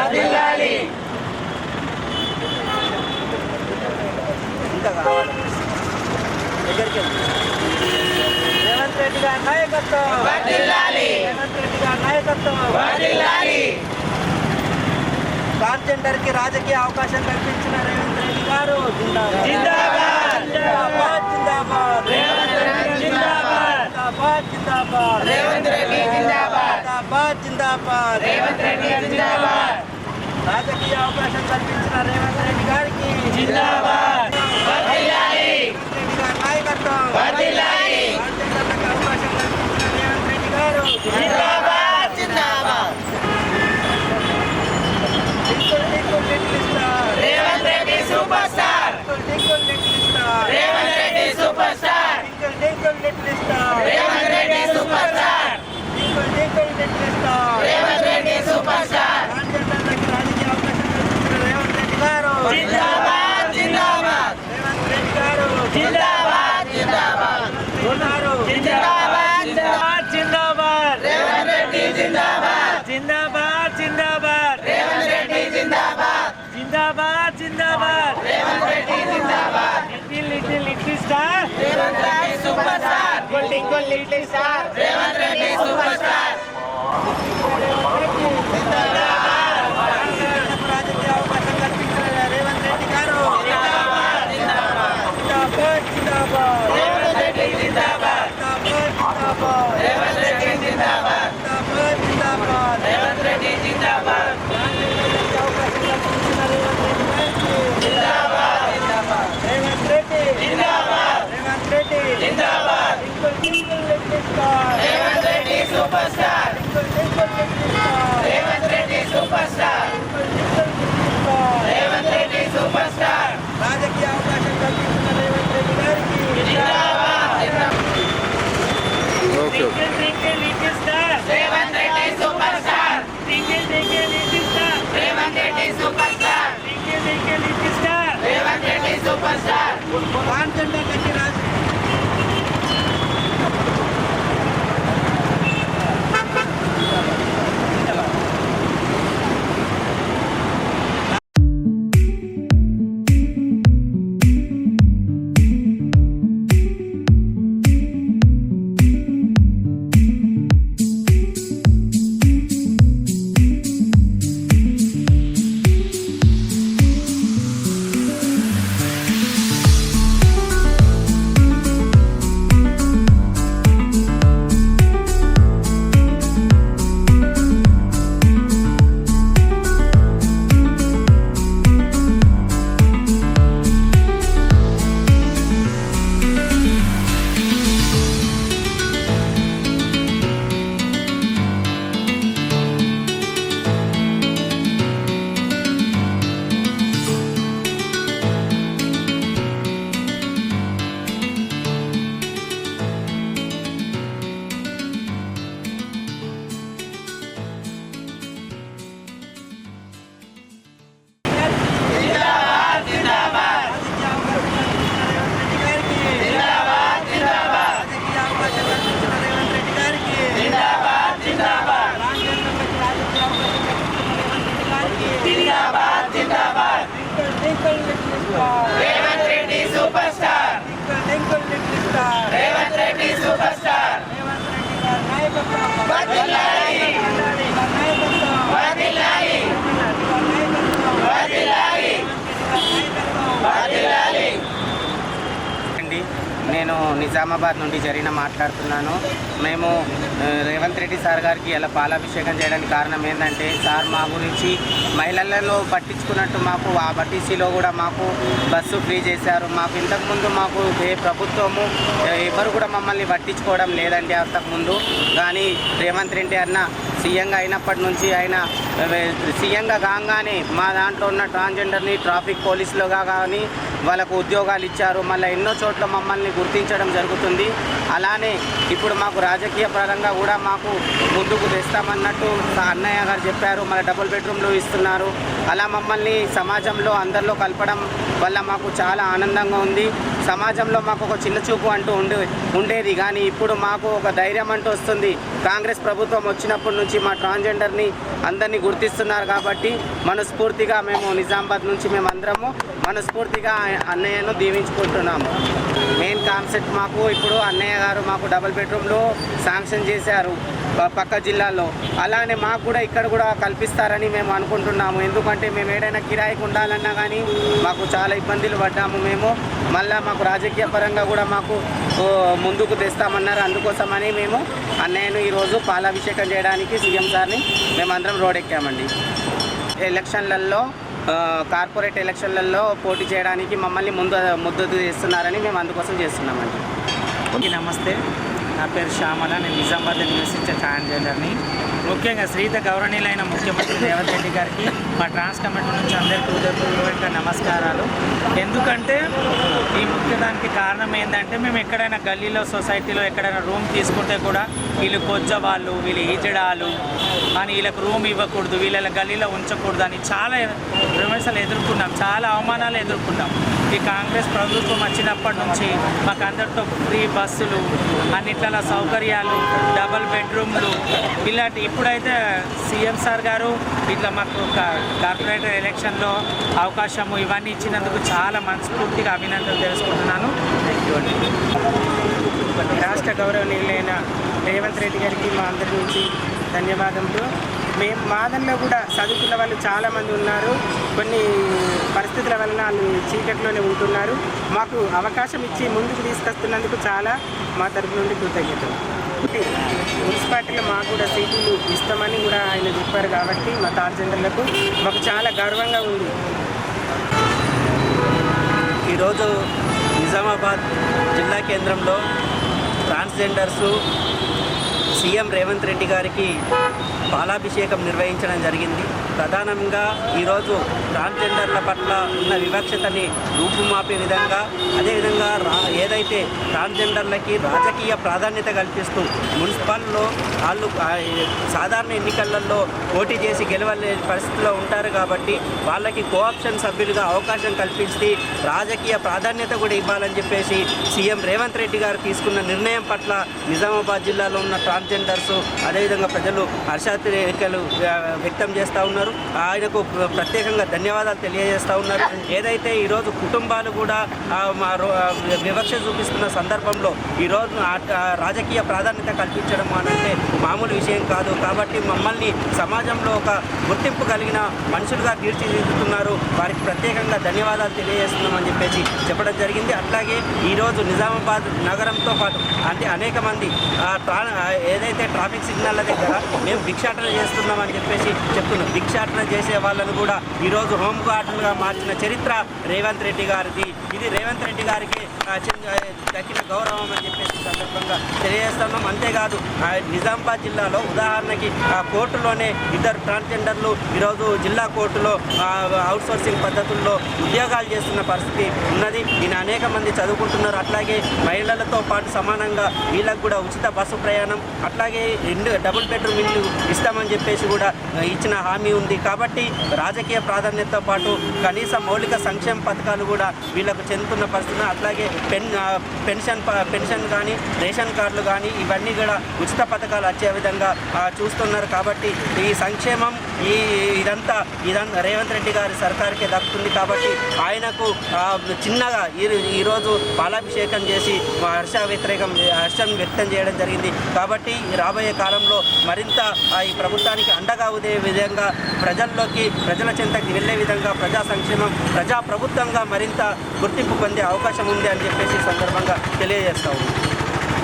వర్ధిల్లాలి. ఇంకా కావాలి దగ్గరికి రేవంత్ రెడ్డి గారి నాయకత్వం వర్ధిల్లాలి. రేవంత్ రెడ్డి గారి నాయకత్వం వర్ధిల్లాలి. ట్రాన్స్జెండర్ కి రాజకీయ అవకాశం కల్పించిన రేవంత్ రెడ్డి గారు జిందాబాద్ జిందాబాద్ జిందాబాద్ రేవంత్ రెడ్డి జిందాబాద్ జిందాబాద్ రేవంత్ రెడ్డి జిందాబాద్ జిందాబాద్ జిందాబాద్ రేవంత్ రెడ్డి జిందాబాద్. రాజకీయ అవకాశం కల్పించిన రేవంత్ రెడ్డి గారికి జిందాబాద్ వర్ధిల్లాలి. రేవంత్ రెడ్డి గారి నాయకత్వం వర్ధిల్లాలి. ట్రాన్స్జెండర్లకు అవకాశం కల్పించిన రేవంత్ రెడ్డి గారు జిందాబాద్ జిందాబాద్. Revanth Reddy super star Revanth Reddy super star Revanth Reddy super star Revanth Reddy super star. రాజకీయ అవకాశం కల్పించిన రేవంత్ రెడ్డి గారు జిందాబాద్ జిందాబాద్. రేవంత్ రెడ్డి గారు జిందాబాద్ జిందాబాద్ జిందాబాద్ జిందాబాద్. రేవంత్ రెడ్డి జిందాబాద్ జిందాబాద్ జిందాబాద్. రేవంత్ రెడ్డి జిందాబాద్ జిందాబాద్ జిందాబాద్. రేవంత్ రెడ్డి జిందాబాద్. Little star Revanth Reddy super star. Little star Revanth Reddy super star. రాజకీయ అవకాశం కల్పించిన రేవంత్ రెడ్డి గారు జిందాబాద్ జిందాబాద్ జిందాబాద్. రేవంత్ రెడ్డి జిందాబాద్ జిందాబాద్ రేవంత్ రెడ్డి జిందాబాద్ జిందాబాద్ రేవంత్ రెడ్డి జిందాబాద్. రేవంత్ రెడ్డి జిందాబాద్ రేవంత్ రెడ్డి జిందాబాద్. Revanth Reddy super star Revanth Reddy super star Revanth Reddy super star. రాజకీయ అవకాశం కల్పించిన రేవంత్ రెడ్డి గారికి జిందాబాద్ Revanth Reddy super star Revanth Reddy super star Revanth Reddy super star. ట్రాన్స్జెండర్లకి Revanth Reddy super star Revanth Reddy super star. వర్ధిల్లాలి వర్ధిల్లాలి వర్ధిల్లాలి వర్ధిల్లాలి. నేను నిజామాబాద్ నుండి జరిగిన మాట్లాడుతున్నాను. మేము రేవంత్ రెడ్డి సార్ గారికి ఇలా పాలాభిషేకం చేయడానికి కారణం ఏంటంటే సార్ మా గురించి మహిళలలో పట్టించుకున్నట్టు మాకు ఆర్టీసీలో కూడా మాకు బస్సు ఫ్రీ చేశారు. మాకు ఇంతకుముందు మాకు ఏ ప్రభుత్వము ఎవరు కూడా మమ్మల్ని పట్టించుకోవడం లేదండి అంతకుముందు. కానీ రేవంత్ రెడ్డి అన్న సీఎంగా అయినప్పటి నుంచి ఆయన సీఎంగా కాగానే మా దాంట్లో ఉన్న ట్రాన్స్జెండర్ని ట్రాఫిక్ పోలీసులుగా కానీ వాళ్ళకు ఉద్యోగాలు ఇచ్చారు. మళ్ళీ ఎన్నో చోట్ల మమ్మల్ని గుర్తించడం జరుగుతుంది. అలానే ఇప్పుడు మాకు రాజకీయ పరంగా కూడా మాకు ముందుకు తెస్తామన్నట్టు అన్నయ్య గారు చెప్పారు. మళ్ళీ డబుల్ బెడ్రూమ్లు ఇస్తున్నారు. అలా మమ్మల్ని సమాజంలో అందరిలో కలపడం వల్ల మాకు చాలా ఆనందంగా ఉంది. సమాజంలో మాకు ఒక చిన్న చూపు అంటూ ఉండేది. కానీ ఇప్పుడు మాకు ఒక ధైర్యం అంటూ వస్తుంది. కాంగ్రెస్ ప్రభుత్వం వచ్చినప్పటి నుంచి మా ట్రాన్స్జెండర్ని అందరినీ గుర్తిస్తున్నారు కాబట్టి మనస్ఫూర్తిగా మేము నిజామాబాద్ నుంచి మేమందరము మనస్ఫూర్తిగా అన్నయ్యను దీవించుకుంటున్నాము. మెయిన్ కాన్సెప్ట్ మాకు ఇప్పుడు అన్నయ్య గారు మాకు డబుల్ బెడ్రూమ్లో శాంక్షన్ చేశారు పక్క జిల్లాల్లో. అలానే మాకు కూడా ఇక్కడ కూడా కల్పిస్తారని మేము అనుకుంటున్నాము. ఎందుకంటే మేము ఏదైనా కిరాయికి ఉండాలన్నా కానీ మాకు చాలా ఇబ్బందులు పడ్డాము. మేము మళ్ళీ మాకు రాజకీయ పరంగా కూడా మాకు ముందుకు తెస్తామన్నారు. అందుకోసమని మేము అన్నయ్యను ఈరోజు పాలాభిషేకం చేయడానికి సీఎం సార్ని మేమందరం రోడ్ ఎక్కామండి. ఎలక్షన్లలో కార్పొరేట్ ఎలక్షన్లలో పోటీ చేయడానికి మమ్మల్ని ముద్దతు చేస్తున్నారని మేము అందుకోసం చేస్తున్నామండి. నమస్తే, నా పేరు శ్యామల. నేను నిజామాబాద్ నివసించే ట్రాన్స్జెండర్ని. ముఖ్యంగా శ్రీత గౌరవనీయులైన ముఖ్యమంత్రి రేవంత్ రెడ్డి గారికి మా ట్రాన్స్ కమిటీ నుంచి అందరికీ హృదయపూర్వక నమస్కారాలు. ఎందుకంటే ఈ ముఖ్యదానికి కారణం ఏంటంటే మేము ఎక్కడైనా గల్లీలో సొసైటీలో ఎక్కడైనా రూమ్ తీసుకుంటే కూడా వీళ్ళు కొజ్జవాళ్ళు, వీళ్ళు ఈజడాలు అని వీళ్ళకి రూమ్ ఇవ్వకూడదు, వీళ్ళ గల్లీలో ఉంచకూడదు అని చాలా విమర్శలు ఎదుర్కొన్నాం, చాలా అవమానాలు ఎదుర్కొన్నాం. ఈ కాంగ్రెస్ ప్రభుత్వం వచ్చినప్పటి నుంచి మాకు అందరితో ఫ్రీ బస్సులు, అన్నిట్ల సౌకర్యాలు, డబుల్ బెడ్రూమ్లు ఇలాంటి ఇప్పుడైతే సీఎం సార్ గారు ఇట్లా మాకు కార్పొరేటర్ ఎలక్షన్లో అవకాశము ఇవన్నీ ఇచ్చినందుకు చాలా మనస్ఫూర్తిగా అభినందనలు తెలుసుకుంటున్నాను. థ్యాంక్ యూ అండి. రాష్ట్ర గౌరవనీయులైన రేవంత్ రెడ్డి గారికి మా అందరి నుంచి ధన్యవాదములు. మేము మాదన్లో కూడా చదువుకున్న వాళ్ళు చాలామంది ఉన్నారు. కొన్ని పరిస్థితుల వలన వాళ్ళు చీకట్లోనే ఉంటున్నారు. మాకు అవకాశం ఇచ్చి ముందుకు తీసుకొస్తున్నందుకు చాలా మా తరపు నుండి కృతజ్ఞతలు. మున్సిపాలిటీలో మాకు కూడా సీట్లు ఇస్తామని కూడా ఆయన చెప్పారు కాబట్టి మా ట్రాన్స్జెండర్లకు మాకు చాలా గర్వంగా ఉంది. ఈరోజు నిజామాబాద్ జిల్లా కేంద్రంలో ట్రాన్స్జెండర్సు సీఎం రేవంత్ రెడ్డి గారికి పాలాభిషేకం నిర్వహించడం జరిగింది. ప్రధానంగా ఈరోజు ట్రాన్స్జెండర్ల పట్ల ఉన్న వివక్షతని రూపుమాపే విధంగా, అదేవిధంగా ఏదైతే ట్రాన్స్జెండర్లకి రాజకీయ ప్రాధాన్యత కల్పిస్తూ మున్సిపల్లో వాళ్ళు సాధారణ ఎన్నికలలో పోటీ చేసి గెలవలే పరిస్థితిలో ఉంటారు కాబట్టి వాళ్ళకి కోఆప్షన్ సభ్యులుగా అవకాశం కల్పిస్తే రాజకీయ ప్రాధాన్యత కూడా ఇవ్వాలని చెప్పేసి సీఎం రేవంత్ రెడ్డి గారు తీసుకున్న నిర్ణయం పట్ల నిజామాబాద్ జిల్లాలో ఉన్న ట్రాన్స్జెండర్స్ అదేవిధంగా ప్రజలు హర్షాతిరేకలు వ్యక్తం చేస్తూ ఉన్నారు. ఆయనకు ప్రత్యేకంగా ధన్యవాదాలు తెలియజేస్తూ ఉన్నారు. ఏదైతే ఈరోజు కుటుంబాలు కూడా వివక్ష చూపిస్తున్న సందర్భంలో ఈరోజు రాజకీయ ప్రాధాన్యత కల్పించడం అనంటే మామూలు విషయం కాదు. కాబట్టి మమ్మల్ని సమాజంలో ఒక గుర్తింపు కలిగిన మనుషులుగా తీర్చిదిద్దుతున్నారు. వారికి ప్రత్యేకంగా ధన్యవాదాలు తెలియజేస్తున్నామని చెప్పేసి చెప్పడం జరిగింది. అట్లాగే ఈరోజు నిజామాబాద్ నగరంతో పాటు అంటే అనేక మంది ఏదైతే ట్రాఫిక్ సిగ్నల్ల దగ్గర మేము భిక్షాటన చేస్తున్నామని చెప్పేసి చెప్తున్నాం. భిక్షాటన చేసే వాళ్ళను కూడా ఈరోజు హోమ్ గార్డులుగా మార్చిన చరిత్ర రేవంత్ రెడ్డి గారిది. ఇది రేవంత్ రెడ్డి గారికి దక్కిన గౌరవం అని చెప్పేసి సందర్భంగా తెలియజేస్తున్నాం. అంతేకాదు నిజామాబాద్ జిల్లాలో ఉదాహరణకి కోర్టులోనే ఇద్దరు ట్రాన్స్జెండర్లు ఈరోజు జిల్లా కోర్టులో అవుట్సోర్సింగ్ పద్ధతుల్లో ఉద్యోగాలు చేస్తున్న పరిస్థితి ఉన్నది. ఈయన అనేక మంది చదువుకుంటున్నారు. అట్లాగే మహిళలతో పాటు సమానంగా వీళ్ళకు కూడా ఉచిత బస్సు ప్రయాణం, అట్లాగే డబుల్ బెడ్రూమ్ ఇల్లు ఇస్తామని చెప్పేసి కూడా ఇచ్చిన హామీ ఉంది. కాబట్టి రాజకీయ ప్రాధాన్యతతో పాటు కనీస మౌలిక సంక్షేమ పథకాలు కూడా వీళ్ళకు చెందుతున్న పరిస్థితి. అట్లాగే పెన్షన్ కానీ రేషన్ కార్డులు కానీ ఇవన్నీ కూడా ఉచిత పథకాలు వచ్చే విధంగా చూస్తున్నారు. కాబట్టి ఈ సంక్షేమం ఇదంతా రేవంత్ రెడ్డి గారి సర్కార్కే దక్కుతుంది. కాబట్టి ఆయనకు చిన్నగా ఈరోజు పాలాభిషేకం చేసి హర్షం వ్యక్తం చేయడం జరిగింది. కాబట్టి రాబోయే కాలంలో మరింత ఈ ప్రభుత్వానికి అండగా ఉదే విధంగా ప్రజల చెంతకి వెళ్ళే విధంగా ప్రజా సంక్షేమం ప్రజా ప్రభుత్వంగా మరింత గుర్తింపు పొందే అవకాశం ఉంది అని చెప్పేసి సందర్భంగా తెలియజేస్తా ఉన్నాం.